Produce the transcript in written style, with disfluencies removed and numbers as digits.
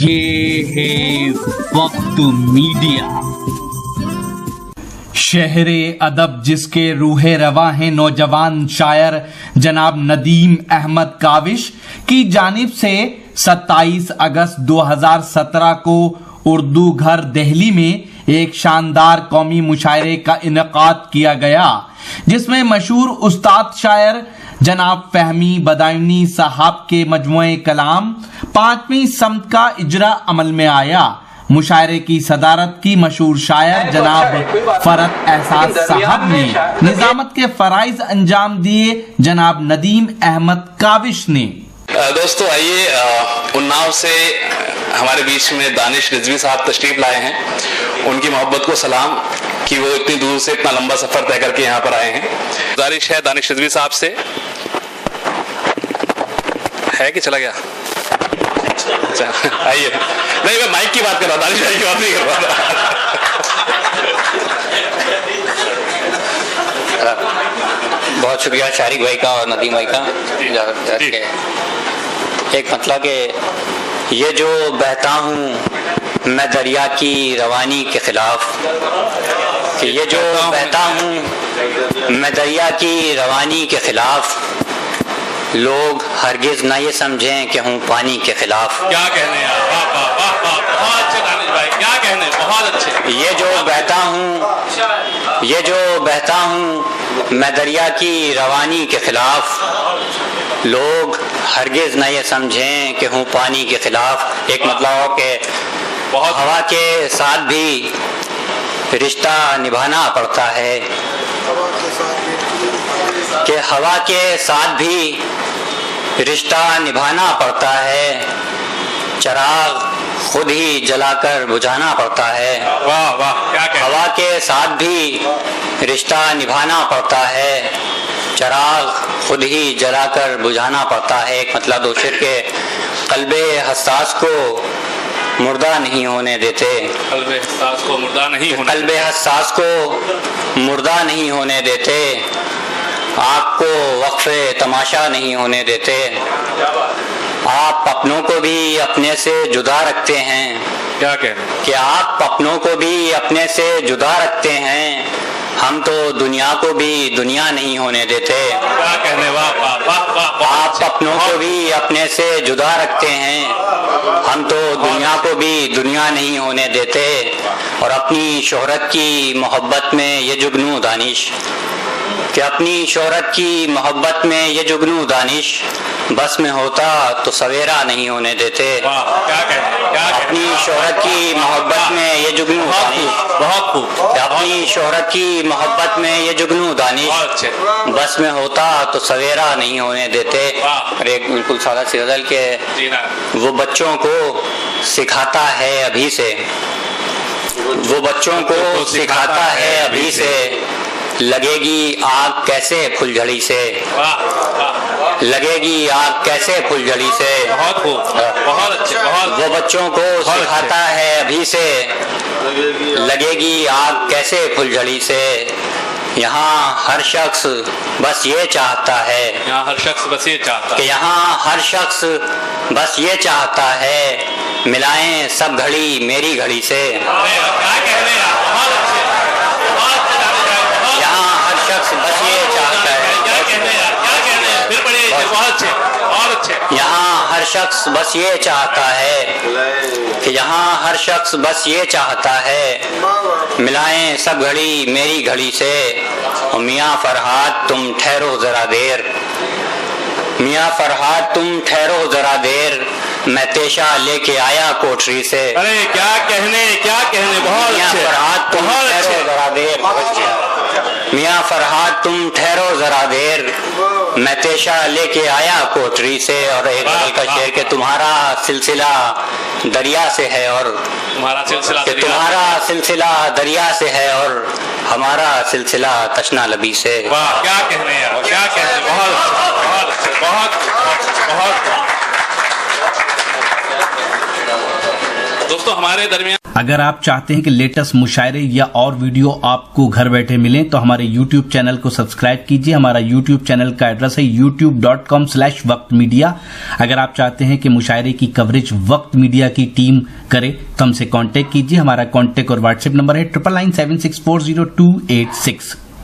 ये है वक्त मीडिया। शहरे अदब जिसके रूहे रवा हैं नौजवान शायर जनाब नदीम अहमद काविश की जानिब से 27 अगस्त 2017 को उर्दू घर दिल्ली में एक शानदार कौमी मुशायरे का इनेकाद किया गया, जिसमें मशहूर उस्ताद शायर जनाब फहमी बदायूनी साहब के मजमुए कलाम 5वीं सम्त का इजरा अमल में आया। मुशायरे की सदारत की मशहूर शायर जनाब फरत एहसास साहब ने, निजामत के फराइज अंजाम दिए जनाब नदीम अहमद काविश ने। दोस्तों आइए, उन्नाव से हमारे बीच में दानिश रिजवी साहब तशरीफ लाए हैं। उनकी मोहब्बत को सलाम कि वो इतनी दूर से इतना लंबा सफर तय करके यहाँ पर आए हैं। गुजारिश है दानिश रिजवी साहब से, है कि चला गया? आइए। नहीं, मैं माइक की बात कर रहा हूँ, दानिश भाई की बात नहीं कर रहा था। बहुत शुक्रिया शारिक भाई का और नदीम भाई का। एक मतलब कि ये जो बहता हूँ मैं दरिया की रवानी के खिलाफ, कि ये जो बहता हूँ मैं दरिया की रवानी के खिलाफ, लोग हरगिज ना ये समझें कि हूँ पानी के खिलाफ। क्या कहने यार, वाह वाह वाह वाह, बहुत अच्छे दानिश भाई, क्या कहने, बहुत अच्छे। ये जो बहता हूँ मैं दरिया की रवानी के खिलाफ, लोग हरगिज ना ये समझें कि हूँ पानी के खिलाफ। एक मतलब हो कि हवा के साथ भी रिश्ता निभाना पड़ता है, कि हवा के साथ भी रिश्ता निभाना पड़ता है, चिराग खुद ही जलाकर बुझाना पड़ता है। वाह वाह, क्या कहने। हवा के साथ भी रिश्ता निभाना पड़ता है, चिराग खुद ही जलाकर बुझाना पड़ता है। एक मतलब दो शेर के कल्बे हसास को मुर्दा नहीं होने देते, कल्बे हसास को मुर्दा नहीं होने, कल्बे हसास को मुर्दा नहीं होने देते, आपको वक्फे तमाशा नहीं होने देते। आप अपनों को भी अपने से जुदा रखते हैं, क्या कहने, कि आप अपनों को भी अपने से जुदा रखते हैं, हम तो दुनिया को भी दुनिया नहीं होने देते। क्या कहने, वाह वाह वाह वाह। आप अपनों को भी अपने से जुदा रखते हैं, हम तो दुनिया को भी दुनिया नहीं होने देते। और अपनी शोहरत की मोहब्बत में ये जुगनू दानिश, कि अपनी शोहरत की मोहब्बत में ये जुगनू दानिश, बस में होता तो सवेरा नहीं होने देते। वाह, क्या कहने, क्या अपनी शोहरत की मोहब्बत में ये जुगनू दानिश, बहुत खूब, अपनी शोहरत की मोहब्बत में ये जुगनू दानिश, बस में होता तो सवेरा नहीं होने देते। और एक बिल्कुल सादा सी गज़ल के वो बच्चों को सिखाता है अभी से, वो बच्चों को सिखाता है अभी से, लगेगी आग कैसे फुलझड़ी से, लगेगी आग कैसे फुलझड़ी से। बहुत खूब, बहुत अच्छे, बहुत। वो बच्चों को सिखाता है अभी से, लगेगी आग कैसे फुलझड़ी से। यहाँ हर शख्स बस ये चाहता है, यहाँ हर शख्स बस ये चाहता है, कि यहाँ हर शख्स बस ये चाहता है, मिलाएं सब घड़ी मेरी घड़ी से। क्या कहने यार, बहुत अच्छे, बहुत अच्छे। यहाँ हर शख्स बस ये चाहता है, क्या कहने यार, क्या कहने, फिर पढ़िए, बहुत अच्छे, बहुत अच्छे। यहाँ हर शख्स बस ये चाहता है, कि यहाँ हर शख्स बस ये चाहता है, मिलाएं सब घड़ी मेरी घड़ी से। और मियाँ फरहाद तुम ठहरो जरा देर, मियाँ फरहाद तुम ठहरो जरा देर, मैं पेशा लेके आया कोठरी से। अरे क्या कहने, क्या कहने, बहुत मियाँ अच्छे, फरहाद तुम ठहरो जरा देर, मियाँ फरहाद तुम ठहरो जरा देर, मैं पेशा लेके आया कोठरी से। और एक गज़ल का शेर के तुम्हारा सिलसिला दरिया से है, और तुम्हारा सिलसिला दरिया से है, और हमारा सिलसिला तशना लबी से। वाह, क्या कहने यार, क्या कहने, बहुत अच्छे, बहुत अच्छे, बहुत बहुत। दोस्तों हमारे दरमियान अगर आप चाहते हैं कि लेटेस्ट मुशायरे या और वीडियो आपको घर बैठे मिलें तो हमारे YouTube चैनल को सब्सक्राइब कीजिए। हमारा YouTube चैनल का एड्रेस है youtube.com/वक्त मीडिया। अगर आप चाहते हैं कि मुशायरे की कवरेज वक्त मीडिया की टीम करे तो हमसे कांटेक्ट कीजिए। हमारा कांटेक्ट और व्हाट्सएप नंबर है 9997640286।